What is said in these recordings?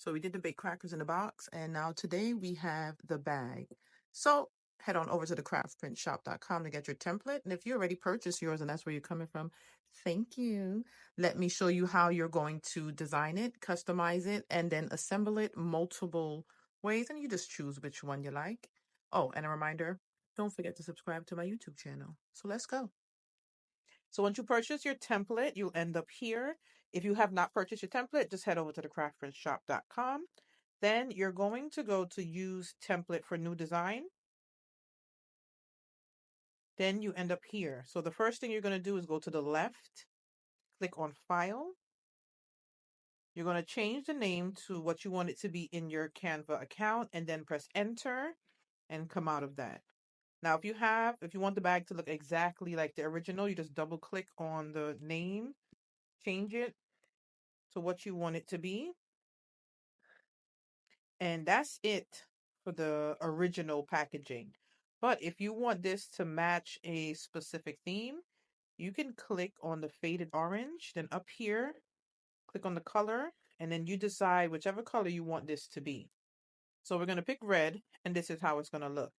So we did the baked crackers in the box, and now today we have the bag. So head on over to the craftprintshop.com to get your template. And if you already purchased yours and that's where you're coming from, thank you. Let me show you how you're going to design it, customize it, and then assemble it multiple ways. And you just choose which one you like. Oh, and a reminder, don't forget to subscribe to my YouTube channel. So let's go. So once you purchase your template, you'll end up here. If you have not purchased your template, just head over to the craftprintshop.com. Then you're going to go to use template for new design. Then you end up here. So the first thing you're going to do is go to the left, click on file. You're going to change the name to what you want it to be in your Canva account and then press enter and come out of that. Now, if you want the bag to look exactly like the original, you just double click on the name, change it to what you want it to be. And that's it for the original packaging. But if you want this to match a specific theme, you can click on the faded orange, then up here, click on the color, and then you decide whichever color you want this to be. So we're going to pick red, and this is how it's going to look.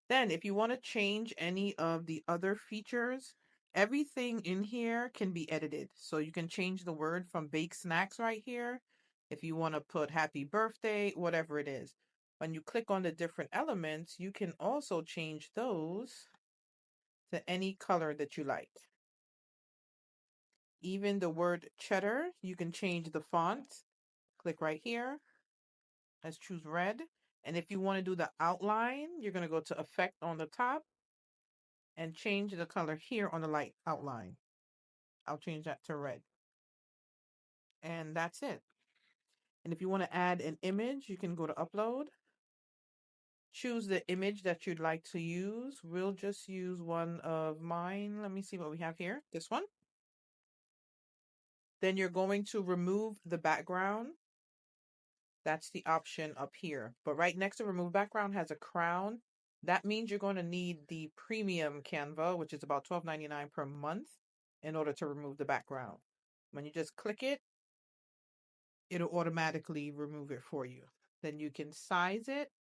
Then if you want to change any of the other features, everything in here can be edited. So you can change the word from baked snacks right here. If you want to put happy birthday, whatever it is. When you click on the different elements, you can also change those to any color that you like. Even the word cheddar, you can change the font. Click right here. Let's choose red. And if you want to do the outline, you're going to go to effect on the top and change the color here on the light outline. I'll change that to red. And that's it. And if you want to add an image, you can go to upload. Choose the image that you'd like to use. We'll just use one of mine. Let me see what we have here. This one. Then you're going to remove the background. That's the option up here. But right next to remove background has a crown. That means you're going to need the premium Canva, which is about $12.99 per month, in order to remove the background. When you just click it, it'll automatically remove it for you. Then you can size it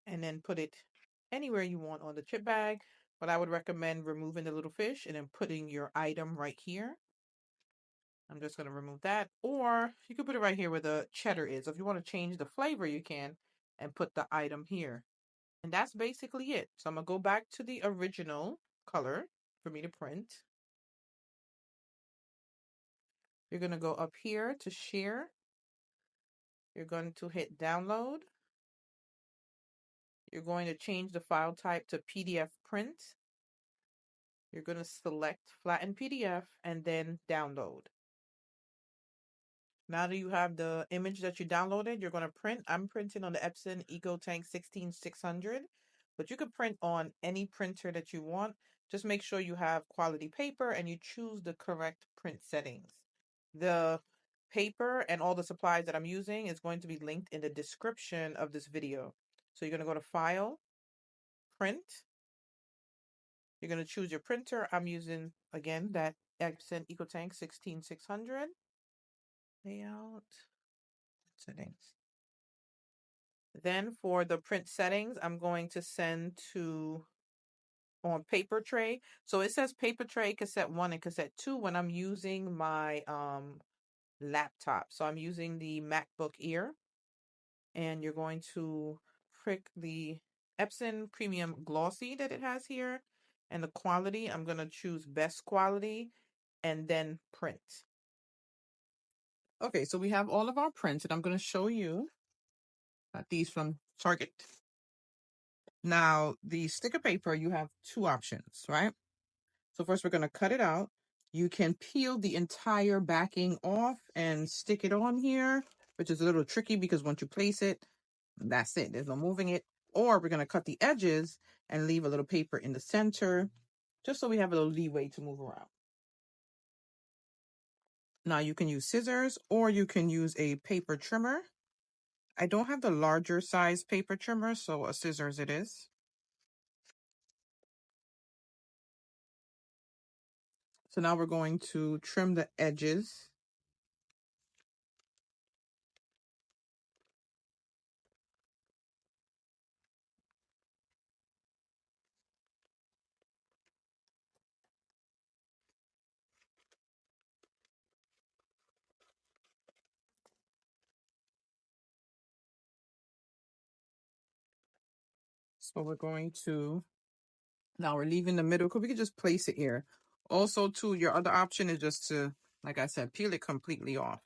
and then put it anywhere you want on the chip bag. But I would recommend removing the little fish and then putting your item right here. I'm just going to remove that. Or you could put it right here where the cheddar is. If you want to change the flavor, you can and put the item here. And that's basically it. So I'm going to go back to the original color for me to print. You're going to go up here to share. You're going to hit download. You're going to change the file type to PDF print. You're going to select flatten PDF and then download. Now that you have the image that you downloaded, you're going to print. I'm printing on the Epson EcoTank 16600, but you could print on any printer that you want. Just make sure you have quality paper and you choose the correct print settings. The paper and all the supplies that I'm using is going to be linked in the description of this video. So you're going to go to File, Print. You're going to choose your printer. I'm using, again, that Epson EcoTank 16600. Layout, settings. Then for the print settings, I'm going to send to on paper tray. So it says paper tray cassette 1 and cassette 2 when I'm using my laptop. So I'm using the MacBook Air. And you're going to prick the Epson Premium Glossy that it has here. And the quality, I'm going to choose best quality and then print. Okay, so we have all of our prints, and I'm going to show you these from Target. Now, the sticker paper, you have two options, right? So first, we're going to cut it out. You can peel the entire backing off and stick it on here, which is a little tricky because once you place it, that's it. There's no moving it. Or we're going to cut the edges and leave a little paper in the center, just so we have a little leeway to move around. Now, you can use scissors or you can use a paper trimmer. I don't have the larger size paper trimmer, so a scissors it is. So now we're going to trim the edges. So we're going to, now we're leaving the middle because we can just place it here. Also, too, your other option is just to, like I said, peel it completely off.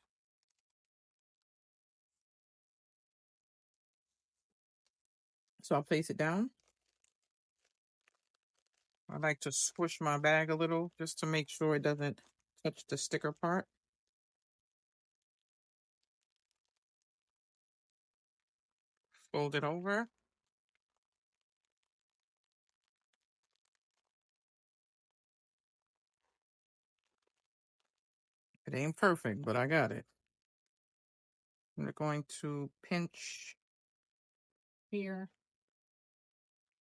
So I'll place it down. I like to squish my bag a little just to make sure it doesn't touch the sticker part. Fold it over. It ain't perfect, but I got it. We're going to pinch here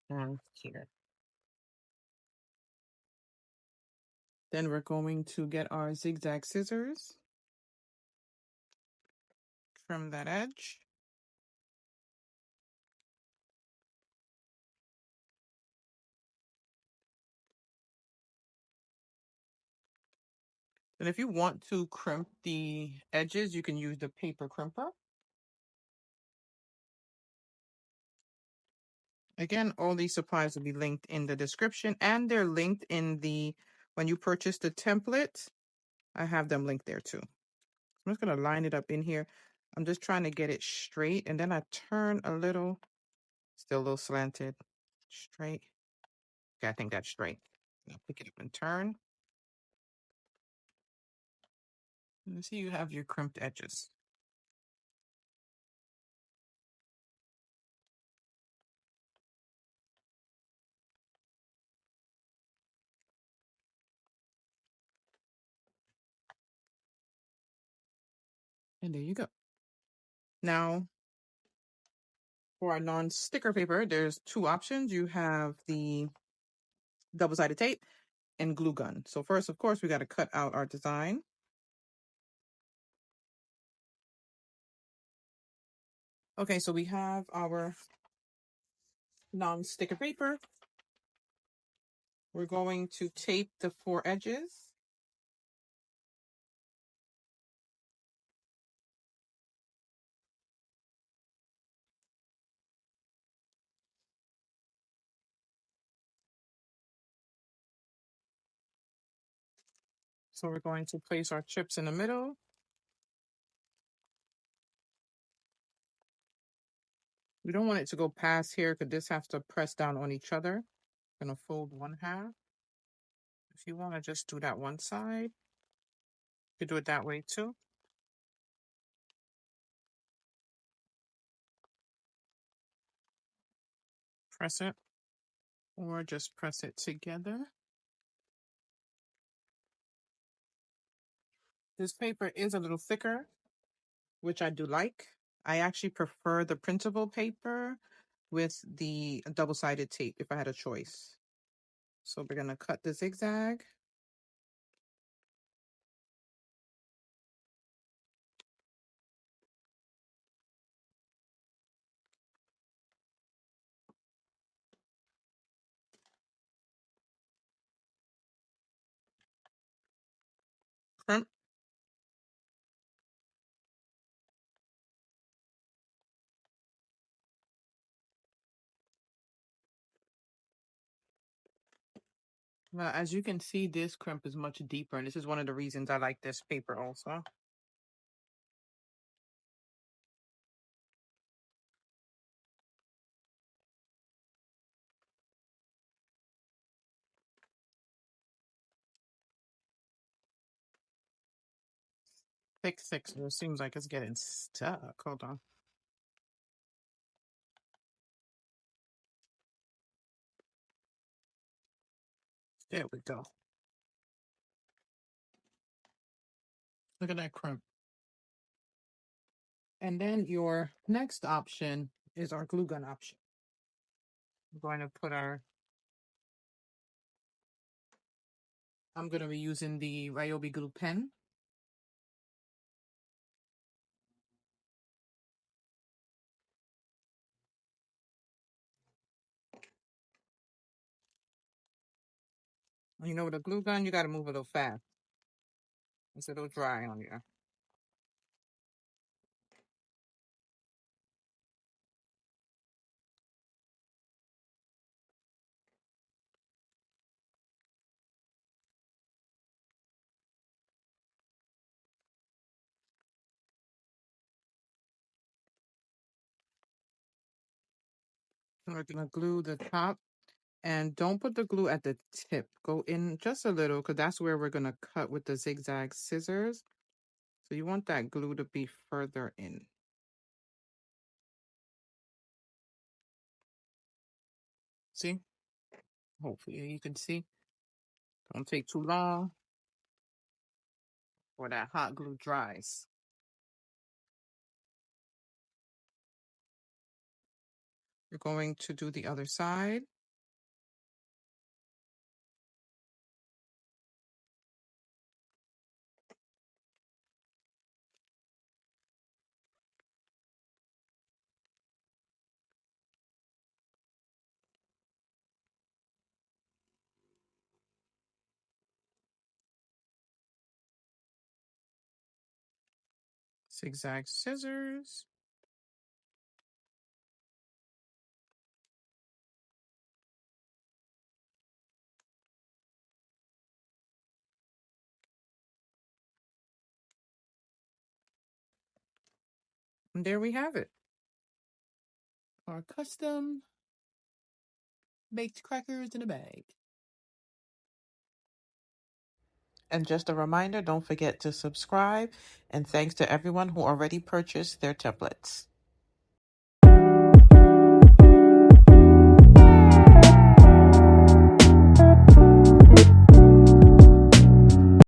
and here. Then we're going to get our zigzag scissors, trim that edge. And if you want to crimp the edges, you can use the paper crimper. Again, all these supplies will be linked in the description, and they're linked in the, when you purchase the template, I have them linked there too. I'm just going to line it up in here. I'm just trying to get it straight, and then I turn a little, still a little slanted, straight. Okay, I think that's straight. I'll pick it up and turn. And see, you have your crimped edges. And there you go. Now, for our non-sticker paper, there's two options. You have the double-sided tape and glue gun. So first, of course, we got to cut out our design. Okay, so we have our non-sticker paper. We're going to tape the four edges. So we're going to place our chips in the middle. We don't want it to go past here because this has to press down on each other. I'm gonna fold one half. If you want to just do that one side, you could do it that way too. Press it, or just press it together. This paper is a little thicker, which I do like. I actually prefer the printable paper with the double-sided tape if I had a choice. So we're gonna cut the zigzag. Crimp. Well, as you can see, this crimp is much deeper, and this is one of the reasons I like this paper also. Thick, so it seems like it's getting stuck. Hold on. There we go. Look at that crimp. And then your next option is our glue gun option. We're going to put I'm going to be using the Ryobi glue pen. You know, with a glue gun, you got to move a little fast. It's a little dry on you. We're gonna glue the top, and don't put the glue at the tip. Go in just a little because that's where we're gonna cut with the zigzag scissors. So you want that glue to be further in. See? Hopefully you can see. Don't take too long or that hot glue dries. We're going to do the other side. Zigzag scissors. And there we have it. Our custom baked crackers in a bag. And just a reminder, don't forget to subscribe. And thanks to everyone who already purchased their templates.